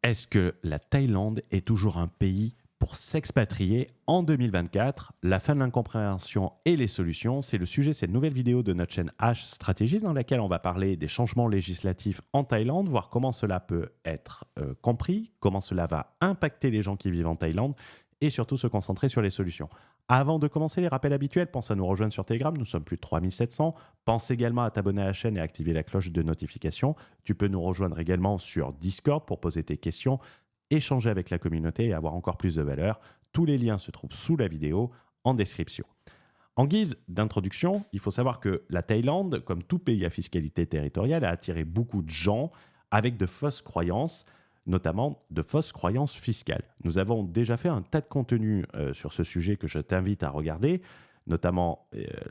Est-ce que la Thaïlande est toujours un pays pour s'expatrier en 2024? La fin de l'incompréhension et les solutions, c'est le sujet de cette nouvelle vidéo de notre chaîne H Stratégie dans laquelle on va parler des changements législatifs en Thaïlande, voir comment cela peut être compris, comment cela va impacter les gens qui vivent en Thaïlande et surtout se concentrer sur les solutions. Avant de commencer, les rappels habituels, pense à nous rejoindre sur Telegram, nous sommes plus de 3700. Pense également à t'abonner à la chaîne et à activer la cloche de notification. Tu peux nous rejoindre également sur Discord pour poser tes questions, échanger avec la communauté et avoir encore plus de valeur. Tous les liens se trouvent sous la vidéo en description. En guise d'introduction, il faut savoir que la Thaïlande, comme tout pays à fiscalité territoriale, a attiré beaucoup de gens avec de fausses croyances, notamment de fausses croyances fiscales. Nous avons déjà fait un tas de contenus sur ce sujet que je t'invite à regarder, notamment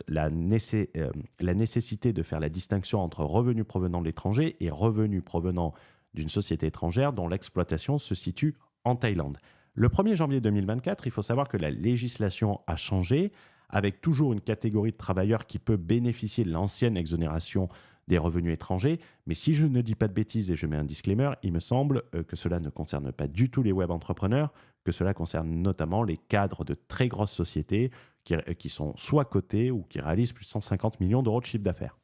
la nécessité de faire la distinction entre revenus provenant de l'étranger et revenus provenant d'une société étrangère dont l'exploitation se situe en Thaïlande. Le 1er janvier 2024, il faut savoir que la législation a changé, avec toujours une catégorie de travailleurs qui peut bénéficier de l'ancienne exonération des revenus étrangers. Mais si je ne dis pas de bêtises et je mets un disclaimer, il me semble que cela ne concerne pas du tout les web entrepreneurs, que cela concerne notamment les cadres de très grosses sociétés qui sont soit cotées ou qui réalisent plus de 150 millions d'euros de chiffre d'affaires.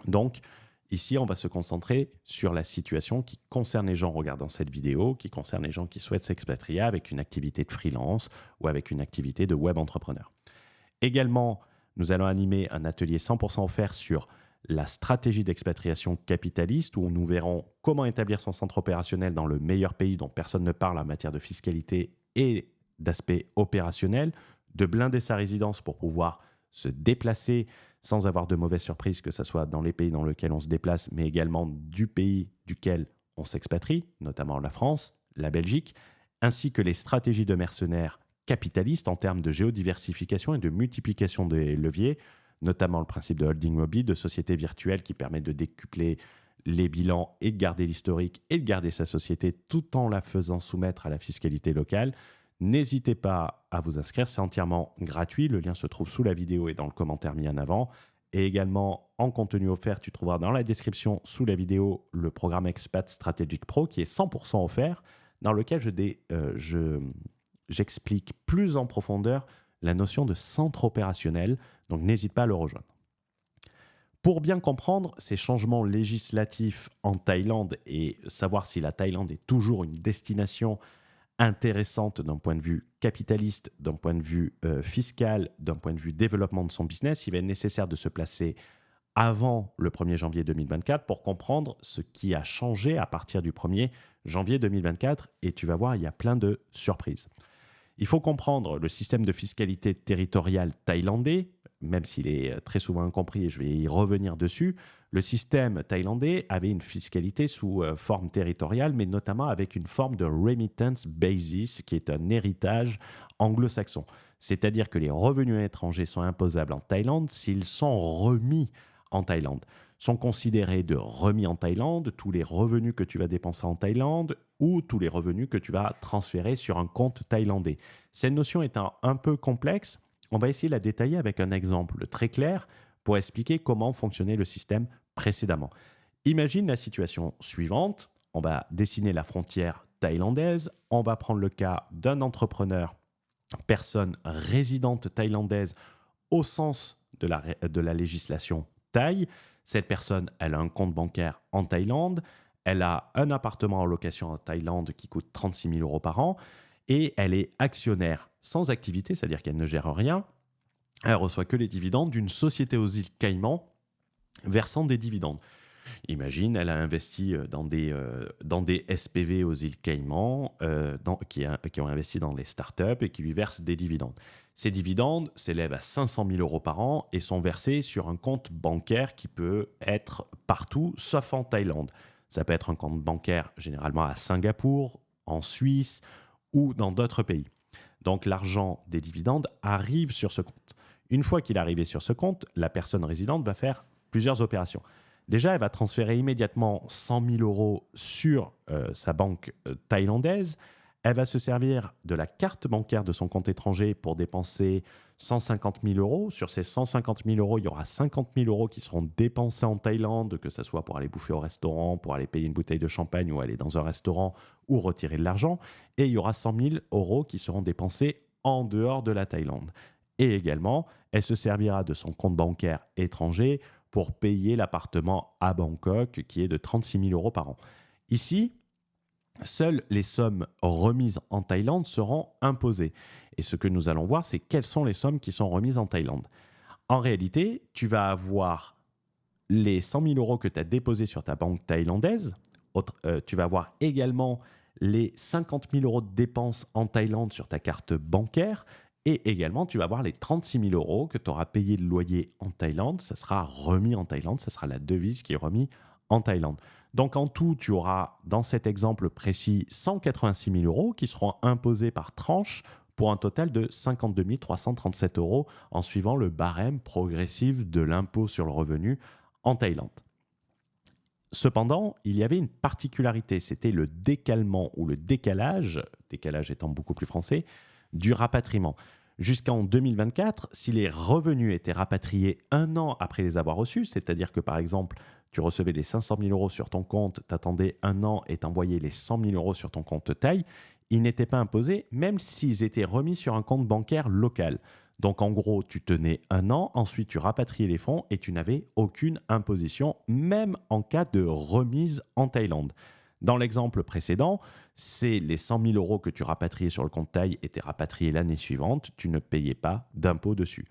Donc, ici, on va se concentrer sur la situation qui concerne les gens regardant cette vidéo, qui concerne les gens qui souhaitent s'expatrier avec une activité de freelance ou avec une activité de web entrepreneur. Également, nous allons animer un atelier 100% offert sur la stratégie d'expatriation capitaliste où nous verrons comment établir son centre opérationnel dans le meilleur pays dont personne ne parle en matière de fiscalité et d'aspect opérationnel, de blinder sa résidence pour pouvoir se déplacer sans avoir de mauvaises surprises, que ce soit dans les pays dans lesquels on se déplace, mais également du pays duquel on s'expatrie, notamment la France, la Belgique, ainsi que les stratégies de mercenaires capitalistes en termes de géodiversification et de multiplication des leviers, notamment le principe de holding mobile, de société virtuelle qui permet de décupler les bilans et de garder l'historique et de garder sa société tout en la faisant soumettre à la fiscalité locale. N'hésitez pas à vous inscrire, c'est entièrement gratuit. Le lien se trouve sous la vidéo et dans le commentaire mis en avant. Et également, en contenu offert, tu trouveras dans la description sous la vidéo le programme Expat Strategic Pro qui est 100% offert, dans lequel j'explique plus en profondeur la notion de centre opérationnel. Donc, n'hésite pas à le rejoindre. Pour bien comprendre ces changements législatifs en Thaïlande et savoir si la Thaïlande est toujours une destination intéressante d'un point de vue capitaliste, d'un point de vue fiscal, d'un point de vue développement de son business, il va être nécessaire de se placer avant le 1er janvier 2024 pour comprendre ce qui a changé à partir du 1er janvier 2024. Et tu vas voir, il y a plein de surprises. Il faut comprendre le système de fiscalité territoriale thaïlandais, même s'il est très souvent incompris et je vais y revenir dessus. Le système thaïlandais avait une fiscalité sous forme territoriale, mais notamment avec une forme de remittance basis, qui est un héritage anglo-saxon. C'est-à-dire que les revenus étrangers sont imposables en Thaïlande s'ils sont remis en Thaïlande. Sont considérés de remis en Thaïlande tous les revenus que tu vas dépenser en Thaïlande ou tous les revenus que tu vas transférer sur un compte thaïlandais. Cette notion est un peu complexe. On va essayer de la détailler avec un exemple très clair pour expliquer comment fonctionnait le système précédemment. Imagine la situation suivante. On va dessiner la frontière thaïlandaise. On va prendre le cas d'un entrepreneur, personne résidente thaïlandaise au sens de la législation thaï. Cette personne, elle a un compte bancaire en Thaïlande, elle a un appartement en location en Thaïlande qui coûte 36 000 euros par an et elle est actionnaire sans activité, c'est-à-dire qu'elle ne gère rien. Elle reçoit que les dividendes d'une société aux îles Caïmans versant des dividendes. Imagine, elle a investi dans des SPV aux îles Caïmans qui ont investi dans les startups et qui lui versent des dividendes. Ces dividendes s'élèvent à 500 000 euros par an et sont versés sur un compte bancaire qui peut être partout, sauf en Thaïlande. Ça peut être un compte bancaire généralement à Singapour, en Suisse ou dans d'autres pays. Donc l'argent des dividendes arrive sur ce compte. Une fois qu'il est arrivé sur ce compte, la personne résidente va faire plusieurs opérations. Déjà, elle va transférer immédiatement 100 000 euros sur sa banque thaïlandaise. Elle va se servir de la carte bancaire de son compte étranger pour dépenser 150 000 euros. Sur ces 150 000 euros, il y aura 50 000 euros qui seront dépensés en Thaïlande, que ce soit pour aller bouffer au restaurant, pour aller payer une bouteille de champagne ou aller dans un restaurant ou retirer de l'argent. Et il y aura 100 000 euros qui seront dépensés en dehors de la Thaïlande. Et également, elle se servira de son compte bancaire étranger pour payer l'appartement à Bangkok, qui est de 36 000 euros par an. Ici, seules les sommes remises en Thaïlande seront imposées. Et ce que nous allons voir, c'est quelles sont les sommes qui sont remises en Thaïlande. En réalité, tu vas avoir les 100 000 euros que tu as déposés sur ta banque thaïlandaise. Tu vas avoir également les 50 000 euros de dépenses en Thaïlande sur ta carte bancaire. Et également, tu vas avoir les 36 000 euros que tu auras payé de loyer en Thaïlande. Ça sera remis en Thaïlande. Ça sera la devise qui est remise en Thaïlande. Donc, en tout, tu auras, dans cet exemple précis, 186 000 euros qui seront imposés par tranche pour un total de 52 337 euros en suivant le barème progressif de l'impôt sur le revenu en Thaïlande. Cependant, il y avait une particularité, c'était le décalement ou le décalage étant beaucoup plus français, du rapatriement. Jusqu'en 2024, si les revenus étaient rapatriés un an après les avoir reçus, c'est-à-dire que par exemple, tu recevais les 500 000 euros sur ton compte, t'attendais un an et t'envoyais les 100 000 euros sur ton compte Thaï, ils n'étaient pas imposés, même s'ils étaient remis sur un compte bancaire local. Donc en gros, tu tenais un an, ensuite tu rapatriais les fonds et tu n'avais aucune imposition, même en cas de remise en Thaïlande. Dans l'exemple précédent, c'est les 100 000 euros que tu rapatriais sur le compte Thaï étaient rapatriés l'année suivante, tu ne payais pas d'impôt dessus.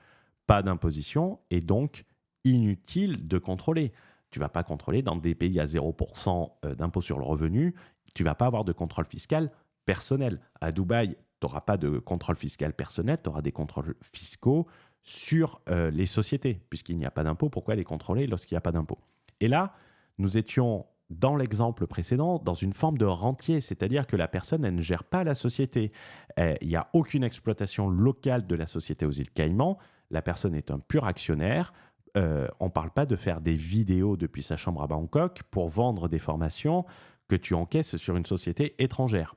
Pas d'imposition et donc inutile de contrôler. Tu ne vas pas contrôler dans des pays à 0% d'impôt sur le revenu, tu ne vas pas avoir de contrôle fiscal personnel. À Dubaï, tu n'auras pas de contrôle fiscal personnel, tu auras des contrôles fiscaux sur les sociétés. Puisqu'il n'y a pas d'impôt, pourquoi les contrôler lorsqu'il n'y a pas d'impôt? Et là, nous étions, dans l'exemple précédent, dans une forme de rentier, c'est-à-dire que la personne, elle ne gère pas la société. Il n'y a aucune exploitation locale de la société aux îles Caïmans. La personne est un pur actionnaire. On ne parle pas de faire des vidéos depuis sa chambre à Bangkok pour vendre des formations que tu encaisses sur une société étrangère.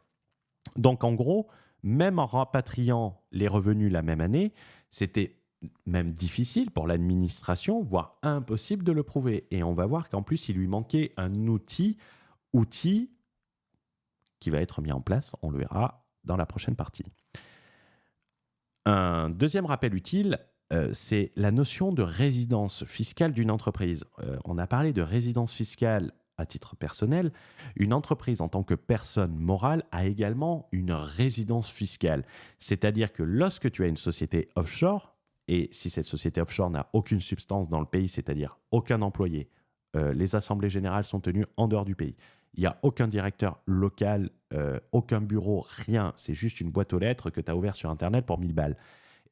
Donc, en gros, même en rapatriant les revenus la même année, c'était même difficile pour l'administration, voire impossible de le prouver. Et on va voir qu'en plus, il lui manquait un outil qui va être mis en place, on le verra dans la prochaine partie. Un deuxième rappel utile, c'est la notion de résidence fiscale d'une entreprise. On a parlé de résidence fiscale à titre personnel. Une entreprise en tant que personne morale a également une résidence fiscale. C'est-à-dire que lorsque tu as une société offshore, et si cette société offshore n'a aucune substance dans le pays, c'est-à-dire aucun employé, les assemblées générales sont tenues en dehors du pays. Il n'y a aucun directeur local, aucun bureau, rien. C'est juste une boîte aux lettres que tu as ouverte sur Internet pour 1000 balles.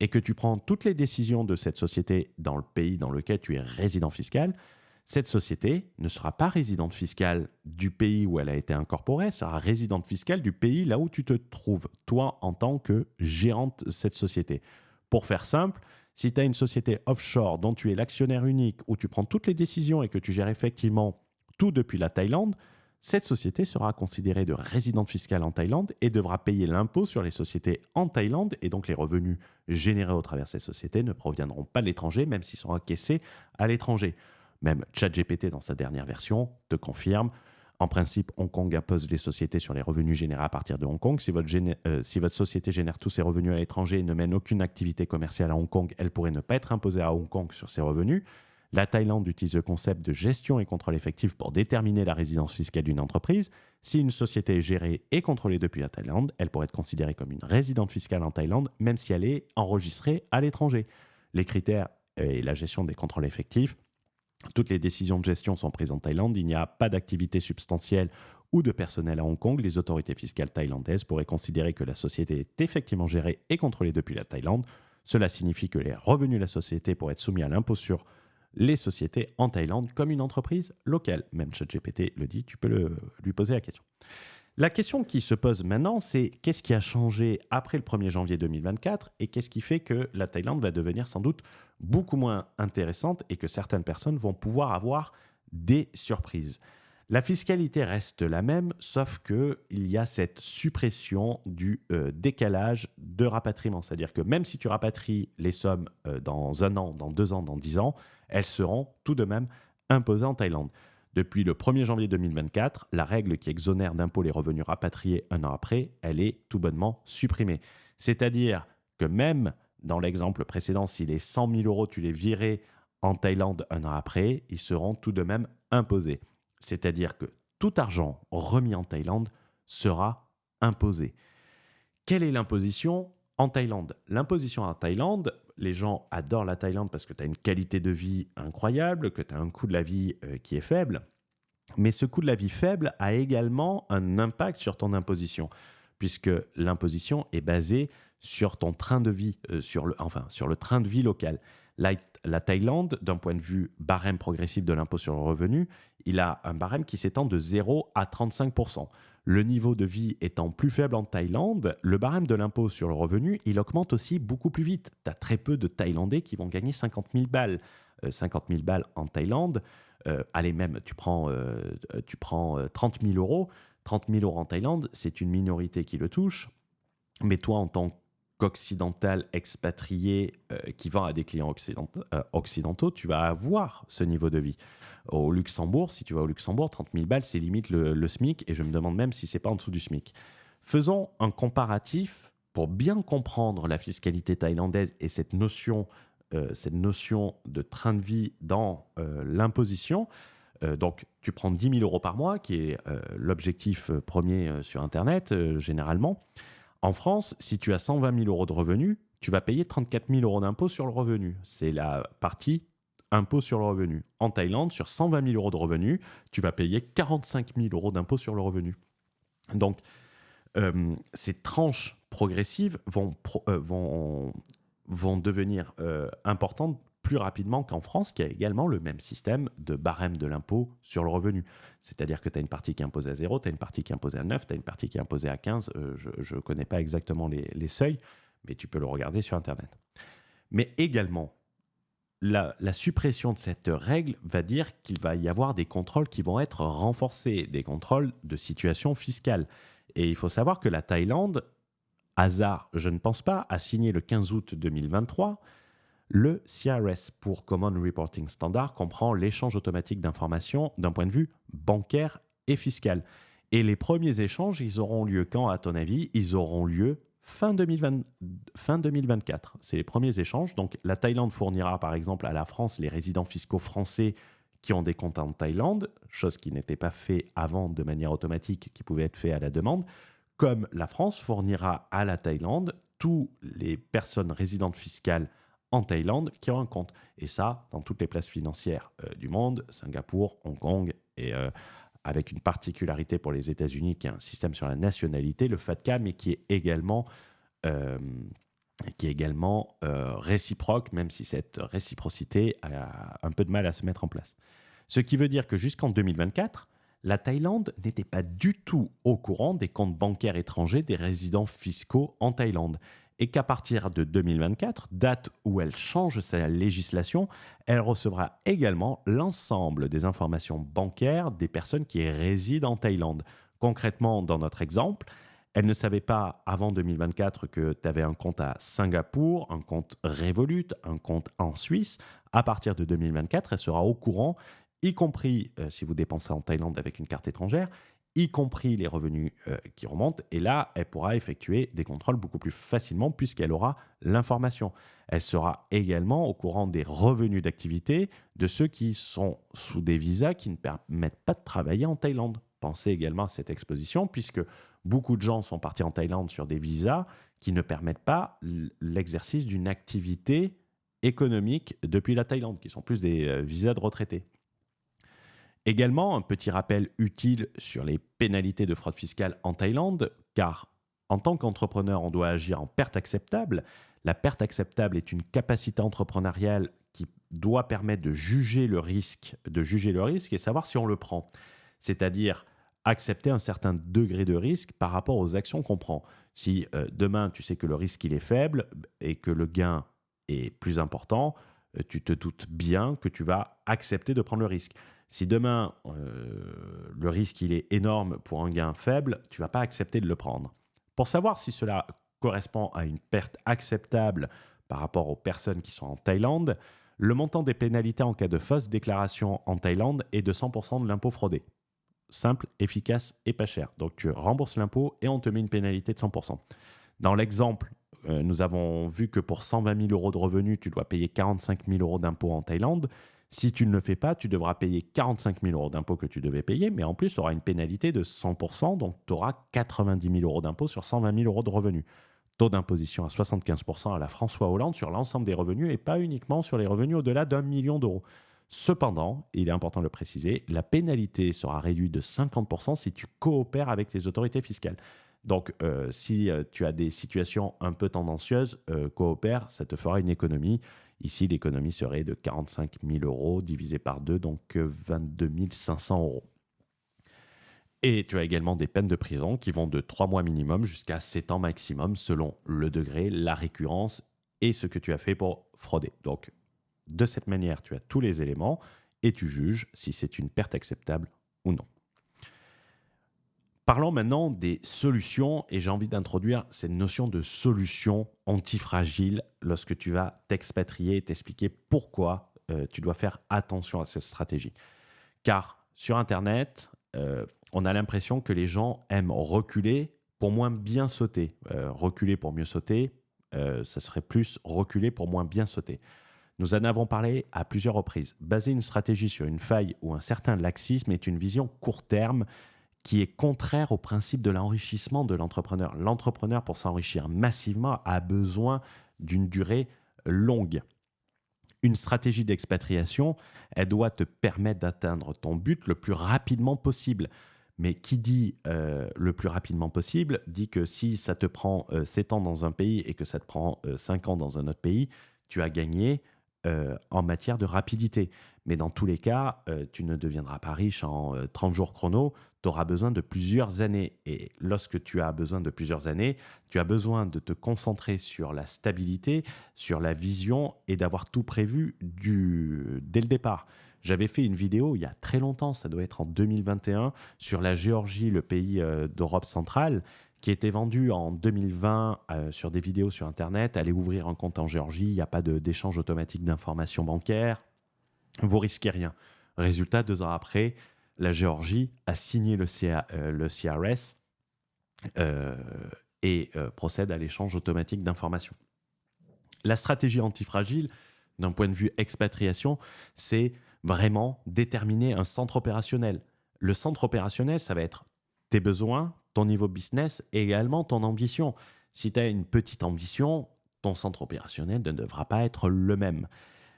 Et que tu prends toutes les décisions de cette société dans le pays dans lequel tu es résident fiscal, cette société ne sera pas résidente fiscale du pays où elle a été incorporée, elle sera résidente fiscale du pays là où tu te trouves, toi en tant que gérante de cette société. Pour faire simple, si tu as une société offshore dont tu es l'actionnaire unique, où tu prends toutes les décisions et que tu gères effectivement tout depuis la Thaïlande, cette société sera considérée de résidente fiscale en Thaïlande et devra payer l'impôt sur les sociétés en Thaïlande, et donc les revenus générés au travers de ces sociétés ne proviendront pas de l'étranger, même s'ils sont encaissés à l'étranger. Même ChatGPT, dans sa dernière version, te confirme. En principe, Hong Kong impose les sociétés sur les revenus générés à partir de Hong Kong. Si votre société génère tous ses revenus à l'étranger et ne mène aucune activité commerciale à Hong Kong, elle pourrait ne pas être imposée à Hong Kong sur ses revenus. La Thaïlande utilise le concept de gestion et contrôle effectif pour déterminer la résidence fiscale d'une entreprise. Si une société est gérée et contrôlée depuis la Thaïlande, elle pourrait être considérée comme une résidente fiscale en Thaïlande, même si elle est enregistrée à l'étranger. Les critères et la gestion des contrôles effectifs, toutes les décisions de gestion sont prises en Thaïlande. Il n'y a pas d'activité substantielle ou de personnel à Hong Kong. Les autorités fiscales thaïlandaises pourraient considérer que la société est effectivement gérée et contrôlée depuis la Thaïlande. Cela signifie que les revenus de la société pourraient être soumis à l'impôt sur les sociétés en Thaïlande comme une entreprise locale. Même ChatGPT le dit, tu peux lui poser la question. La question qui se pose maintenant, c'est qu'est-ce qui a changé après le 1er janvier 2024 et qu'est-ce qui fait que la Thaïlande va devenir sans doute beaucoup moins intéressante et que certaines personnes vont pouvoir avoir des surprises. La fiscalité reste la même, sauf qu'il y a cette suppression du décalage de rapatriement. C'est-à-dire que même si tu rapatries les sommes dans 1 an, dans 2 ans, dans 10 ans, elles seront tout de même imposées en Thaïlande. Depuis le 1er janvier 2024, la règle qui exonère d'impôt les revenus rapatriés 1 an après, elle est tout bonnement supprimée. C'est-à-dire que même dans l'exemple précédent, si les 100 000 euros, tu les virais en Thaïlande 1 an après, ils seront tout de même imposés. C'est-à-dire que tout argent remis en Thaïlande sera imposé. Quelle est l'imposition en Thaïlande? L'imposition en Thaïlande, les gens adorent la Thaïlande parce que tu as une qualité de vie incroyable, que tu as un coût de la vie qui est faible. Mais ce coût de la vie faible a également un impact sur ton imposition, puisque l'imposition est basée sur ton train de vie, sur le train de vie local. La Thaïlande, d'un point de vue barème progressif de l'impôt sur le revenu, il a un barème qui s'étend de 0 à 35%. Le niveau de vie étant plus faible en Thaïlande, le barème de l'impôt sur le revenu, il augmente aussi beaucoup plus vite. Tu as très peu de Thaïlandais qui vont gagner 50 000 balles. 50 000 balles en Thaïlande, allez même, tu prends 30 000 euros. 30 000 euros en Thaïlande, c'est une minorité qui le touche. Mais toi, en tant qu'occidental expatrié qui vend à des clients occidentaux, tu vas avoir ce niveau de vie. Au Luxembourg, si tu vas au Luxembourg, 30 000 balles, c'est limite le SMIC, et je me demande même si c'est pas en dessous du SMIC. Faisons un comparatif pour bien comprendre la fiscalité thaïlandaise et cette notion de train de vie dans l'imposition. Donc, tu prends 10 000 euros par mois, qui est l'objectif premier sur Internet, généralement. En France, si tu as 120 000 euros de revenus, tu vas payer 34 000 euros d'impôt sur le revenu. C'est la partie impôt sur le revenu. En Thaïlande, sur 120 000 euros de revenus, tu vas payer 45 000 euros d'impôt sur le revenu. Donc, ces tranches progressives vont devenir importantes plus rapidement qu'en France, qui a également le même système de barème de l'impôt sur le revenu. C'est-à-dire que tu as une partie qui est imposée à 0, tu as une partie qui est imposée à 9, tu as une partie qui est imposée à 15. Je ne connais pas exactement les seuils, mais tu peux le regarder sur Internet. Mais également, la suppression de cette règle va dire qu'il va y avoir des contrôles qui vont être renforcés, des contrôles de situation fiscale. Et il faut savoir que la Thaïlande, hasard, je ne pense pas, a signé le 15 août 2023 le CRS pour Common Reporting Standard, comprend l'échange automatique d'informations d'un point de vue bancaire et fiscal. Et les premiers échanges, ils auront lieu quand, à ton avis? Ils auront lieu fin 2024. C'est les premiers échanges. Donc, la Thaïlande fournira, par exemple, à la France les résidents fiscaux français qui ont des comptes en Thaïlande, chose qui n'était pas fait avant de manière automatique, qui pouvait être fait à la demande, comme la France fournira à la Thaïlande toutes les personnes résidentes fiscales en Thaïlande qui ont un compte. Et ça, dans toutes les places financières du monde, Singapour, Hong Kong, et avec une particularité pour les États-Unis qui a un système sur la nationalité, le FATCA, mais qui est également réciproque, même si cette réciprocité a un peu de mal à se mettre en place. Ce qui veut dire que jusqu'en 2024, la Thaïlande n'était pas du tout au courant des comptes bancaires étrangers des résidents fiscaux en Thaïlande. Et qu'à partir de 2024, date où elle change sa législation, elle recevra également l'ensemble des informations bancaires des personnes qui résident en Thaïlande. Concrètement, dans notre exemple, elle ne savait pas avant 2024 que tu avais un compte à Singapour, un compte Revolut, un compte en Suisse. À partir de 2024, elle sera au courant, y compris si vous dépensez en Thaïlande avec une carte étrangère, y compris les revenus qui remontent. Et là, elle pourra effectuer des contrôles beaucoup plus facilement puisqu'elle aura l'information. Elle sera également au courant des revenus d'activité de ceux qui sont sous des visas qui ne permettent pas de travailler en Thaïlande. Pensez également à cette exposition puisque beaucoup de gens sont partis en Thaïlande sur des visas qui ne permettent pas l'exercice d'une activité économique depuis la Thaïlande, qui sont plus des visas de retraités. Également, un petit rappel utile sur les pénalités de fraude fiscale en Thaïlande, car en tant qu'entrepreneur, on doit agir en perte acceptable. La perte acceptable est une capacité entrepreneuriale qui doit permettre de juger le risque et savoir si on le prend. C'est-à-dire accepter un certain degré de risque par rapport aux actions qu'on prend. Si demain, tu sais que le risque il est faible et que le gain est plus important, tu te doutes bien que tu vas accepter de prendre le risque. Si demain, le risque il est énorme pour un gain faible, tu ne vas pas accepter de le prendre. Pour savoir si cela correspond à une perte acceptable par rapport aux personnes qui sont en Thaïlande, le montant des pénalités en cas de fausse déclaration en Thaïlande est de 100% de l'impôt fraudé. Simple, efficace et pas cher. Donc tu rembourses l'impôt et on te met une pénalité de 100%. Dans l'exemple, nous avons vu que pour 120 000 euros de revenus, tu dois payer 45 000 euros d'impôt en Thaïlande. Si tu ne le fais pas, tu devras payer 45 000 euros d'impôt que tu devais payer, mais en plus, tu auras une pénalité de 100%, donc tu auras 90 000 euros d'impôt sur 120 000 euros de revenus. Taux d'imposition à 75% à la François Hollande sur l'ensemble des revenus et pas uniquement sur les revenus au-delà d'1 million d'euros. Cependant, il est important de le préciser, la pénalité sera réduite de 50% si tu coopères avec les autorités fiscales. Donc, si tu as des situations un peu tendancieuses, coopère, ça te fera une économie. Ici, l'économie serait de 45 000 euros divisé par 2, donc 22 500 euros. Et tu as également des peines de prison qui vont de 3 mois minimum jusqu'à 7 ans maximum selon le degré, la récurrence et ce que tu as fait pour frauder. Donc, de cette manière, tu as tous les éléments et tu juges si c'est une perte acceptable ou non. Parlons maintenant des solutions et j'ai envie d'introduire cette notion de solution antifragile lorsque tu vas t'expatrier et t'expliquer pourquoi tu dois faire attention à cette stratégie. Car sur Internet, on a l'impression que les gens aiment reculer pour moins bien sauter. Reculer pour mieux sauter, ça serait plus reculer pour moins bien sauter. Nous en avons parlé à plusieurs reprises. Baser une stratégie sur une faille ou un certain laxisme est une vision court terme qui est contraire au principe de l'enrichissement de l'entrepreneur. L'entrepreneur, pour s'enrichir massivement, a besoin d'une durée longue. Une stratégie d'expatriation, elle doit te permettre d'atteindre ton but le plus rapidement possible. Mais qui dit le plus rapidement possible, dit que si ça te prend 7 ans dans un pays et que ça te prend 5 ans dans un autre pays, tu as gagné en matière de rapidité. Mais dans tous les cas, tu ne deviendras pas riche en 30 jours chrono, tu auras besoin de plusieurs années. Et lorsque tu as besoin de plusieurs années, tu as besoin de te concentrer sur la stabilité, sur la vision et d'avoir tout prévu dès le départ. J'avais fait une vidéo il y a très longtemps, ça doit être en 2021, sur la Géorgie, le pays d'Europe centrale, qui était vendu en 2020 sur des vidéos sur Internet. Allez ouvrir un compte en Géorgie, il n'y a pas d'échange automatique d'informations bancaires, vous risquez rien. Résultat, 2 ans après, la Géorgie a signé le CRS et procède à l'échange automatique d'informations. La stratégie antifragile, d'un point de vue expatriation, c'est vraiment déterminer un centre opérationnel. Le centre opérationnel, ça va être tes besoins, ton niveau business et également ton ambition. Si tu as une petite ambition, ton centre opérationnel ne devra pas être le même.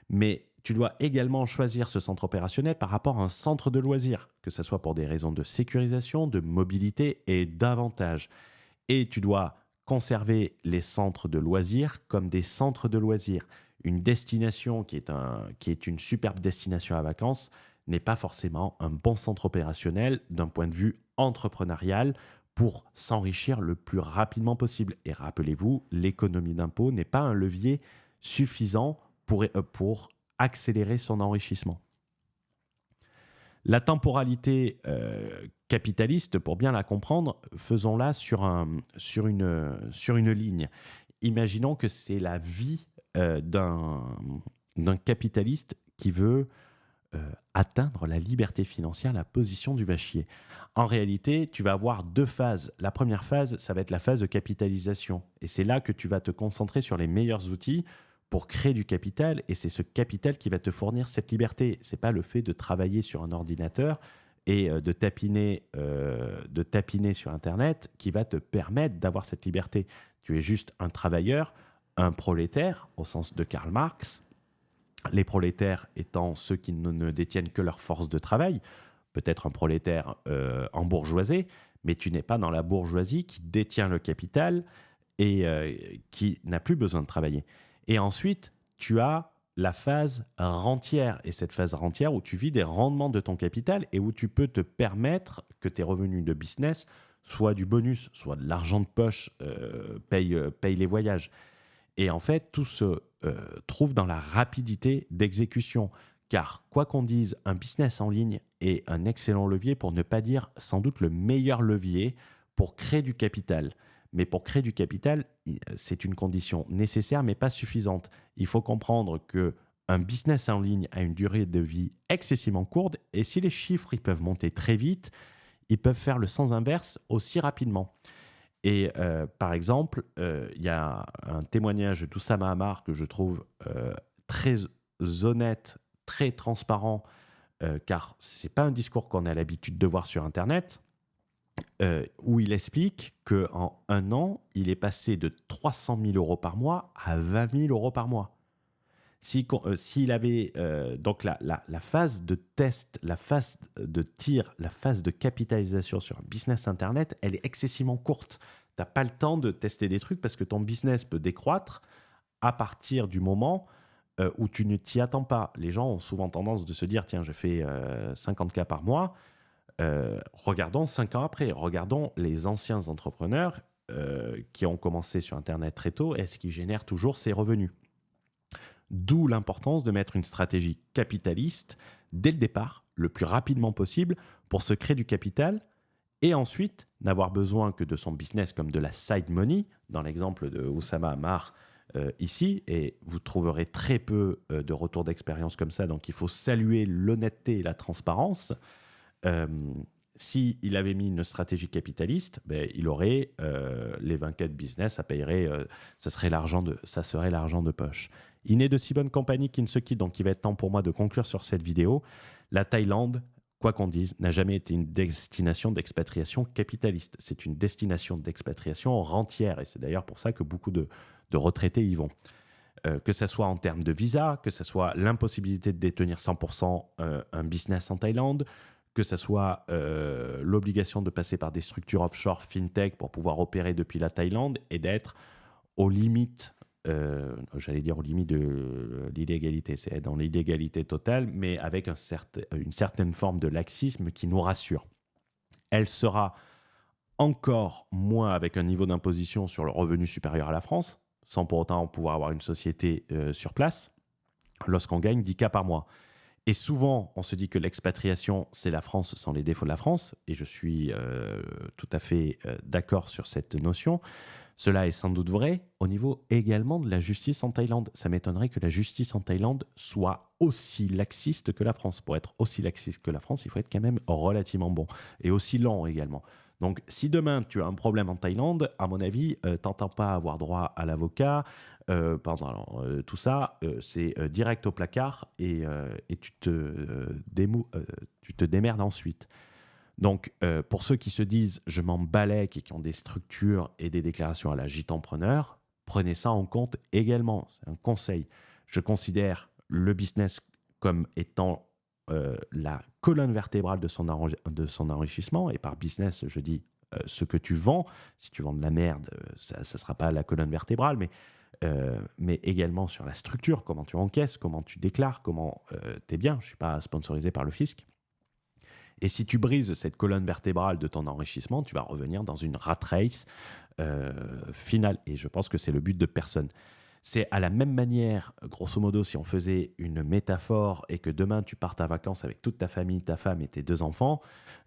Mais tu dois également choisir ce centre opérationnel par rapport à un centre de loisirs, que ce soit pour des raisons de sécurisation, de mobilité et d'avantages. Et tu dois conserver les centres de loisirs comme des centres de loisirs. Une destination qui est une superbe destination à vacances n'est pas forcément un bon centre opérationnel d'un point de vue entrepreneurial pour s'enrichir le plus rapidement possible. Et rappelez-vous, l'économie d'impôt n'est pas un levier suffisant pour accélérer son enrichissement. La temporalité capitaliste, pour bien la comprendre, faisons-la sur une ligne. Imaginons que c'est la vie d'un capitaliste qui veut atteindre la liberté financière, la position du vachier. En réalité, tu vas avoir 2 phases. La première phase, ça va être la phase de capitalisation. Et c'est là que tu vas te concentrer sur les meilleurs outils pour créer du capital. Et c'est ce capital qui va te fournir cette liberté. Ce n'est pas le fait de travailler sur un ordinateur et de tapiner sur Internet qui va te permettre d'avoir cette liberté. Tu es juste un travailleur, un prolétaire, au sens de Karl Marx. Les prolétaires étant ceux qui ne détiennent que leur force de travail, peut-être un prolétaire embourgeoisé, mais tu n'es pas dans la bourgeoisie qui détient le capital et qui n'a plus besoin de travailler. Et ensuite, tu as la phase rentière, et cette phase rentière où tu vis des rendements de ton capital et où tu peux te permettre que tes revenus de business, soit du bonus, soit de l'argent de poche, paye les voyages. Et en fait, tout se trouve dans la rapidité d'exécution. Car quoi qu'on dise, un business en ligne est un excellent levier, pour ne pas dire sans doute le meilleur levier pour créer du capital. Mais pour créer du capital, c'est une condition nécessaire mais pas suffisante. Il faut comprendre qu'un business en ligne a une durée de vie excessivement courte, et si les chiffres ils peuvent monter très vite, ils peuvent faire le sens inverse aussi rapidement. Et par exemple, il y a un témoignage d'Oussama Ammar que je trouve très honnête, très transparent, car ce n'est pas un discours qu'on a l'habitude de voir sur Internet, où il explique qu'en un an, il est passé de 300 000 euros par mois à 20 000 euros par mois. S'il avait donc la phase de test, la phase de tir, la phase de capitalisation sur un business Internet, elle est excessivement courte. Tu n'as pas le temps de tester des trucs parce que ton business peut décroître à partir du moment où tu ne t'y attends pas. Les gens ont souvent tendance de se dire, tiens, je fais 50K par mois. Regardons 5 ans après. Regardons les anciens entrepreneurs qui ont commencé sur Internet très tôt. Est-ce qu'ils génèrent toujours ces revenus ? D'où l'importance de mettre une stratégie capitaliste dès le départ, le plus rapidement possible, pour se créer du capital et ensuite n'avoir besoin que de son business comme de la side money, dans l'exemple de Oussama Ammar ici, et vous trouverez très peu de retours d'expérience comme ça, donc il faut saluer l'honnêteté et la transparence. S'il avait mis une stratégie capitaliste, il aurait les 24 business, ça payerait, ça serait l'argent de poche. Il n'est de si bonne compagnie qu'il ne se quitte, donc il va être temps pour moi de conclure sur cette vidéo. La Thaïlande, quoi qu'on dise, n'a jamais été une destination d'expatriation capitaliste. C'est une destination d'expatriation rentière, et c'est d'ailleurs pour ça que beaucoup de retraités y vont. Que ce soit en termes de visa, que ce soit l'impossibilité de détenir 100% un business en Thaïlande, que ce soit l'obligation de passer par des structures offshore fintech pour pouvoir opérer depuis la Thaïlande et d'être aux limites, j'allais dire aux limites de l'illégalité, c'est dans l'illégalité totale, mais avec une certaine forme de laxisme qui nous rassure. Elle sera encore moins avec un niveau d'imposition sur le revenu supérieur à la France, sans pour autant pouvoir avoir une société sur place, lorsqu'on gagne 10K par mois. Et souvent, on se dit que l'expatriation, c'est la France sans les défauts de la France, et je suis tout à fait d'accord sur cette notion. Cela est sans doute vrai au niveau également de la justice en Thaïlande. Ça m'étonnerait que la justice en Thaïlande soit aussi laxiste que la France. Pour être aussi laxiste que la France, il faut être quand même relativement bon, et aussi lent également. Donc, si demain tu as un problème en Thaïlande, à mon avis, t'entends pas avoir droit à l'avocat, tout ça, c'est direct au placard et tu te démerdes ensuite. Donc, pour ceux qui se disent « je m'en balèque » et qui ont des structures et des déclarations à la gîte-empreneur, prenez ça en compte également. C'est un conseil. Je considère le business comme étant la colonne vertébrale de son enrichissement. Et par business, je dis ce que tu vends. Si tu vends de la merde, ça ne sera pas la colonne vertébrale, mais également sur la structure, comment tu encaisses, comment tu déclares, comment tu es bien. Je ne suis pas sponsorisé par le fisc. Et si tu brises cette colonne vertébrale de ton enrichissement, tu vas revenir dans une rat race finale. Et je pense que c'est le but de personne. C'est à la même manière, grosso modo, si on faisait une métaphore et que demain tu partes en vacances avec toute ta famille, ta femme et tes 2 enfants,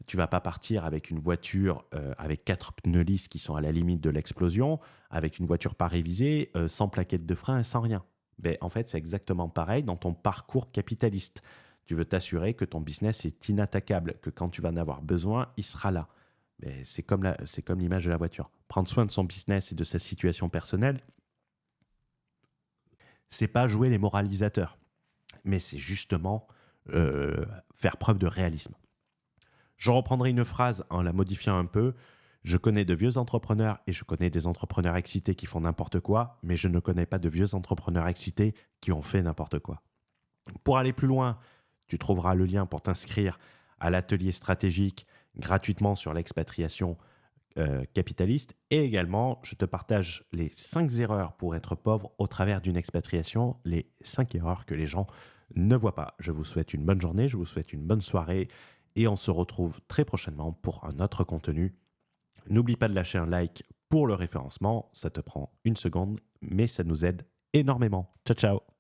tu ne vas pas partir avec une voiture avec 4 pneus lisses qui sont à la limite de l'explosion, avec une voiture pas révisée, sans plaquette de frein et sans rien. Mais en fait, c'est exactement pareil dans ton parcours capitaliste. Tu veux t'assurer que ton business est inattaquable, que quand tu vas en avoir besoin, il sera là. Mais c'est comme l'image de la voiture. Prendre soin de son business et de sa situation personnelle, c'est pas jouer les moralisateurs, mais c'est justement faire preuve de réalisme. Je reprendrai une phrase en la modifiant un peu. Je connais de vieux entrepreneurs et je connais des entrepreneurs excités qui font n'importe quoi, mais je ne connais pas de vieux entrepreneurs excités qui ont fait n'importe quoi. Pour aller plus loin, tu trouveras le lien pour t'inscrire à l'atelier stratégique gratuitement sur l'expatriation capitaliste. Et également, je te partage les 5 erreurs pour être pauvre au travers d'une expatriation, les 5 erreurs que les gens ne voient pas. Je vous souhaite une bonne journée, je vous souhaite une bonne soirée et on se retrouve très prochainement pour un autre contenu. N'oublie pas de lâcher un like pour le référencement, ça te prend 1 seconde, mais ça nous aide énormément. Ciao, ciao!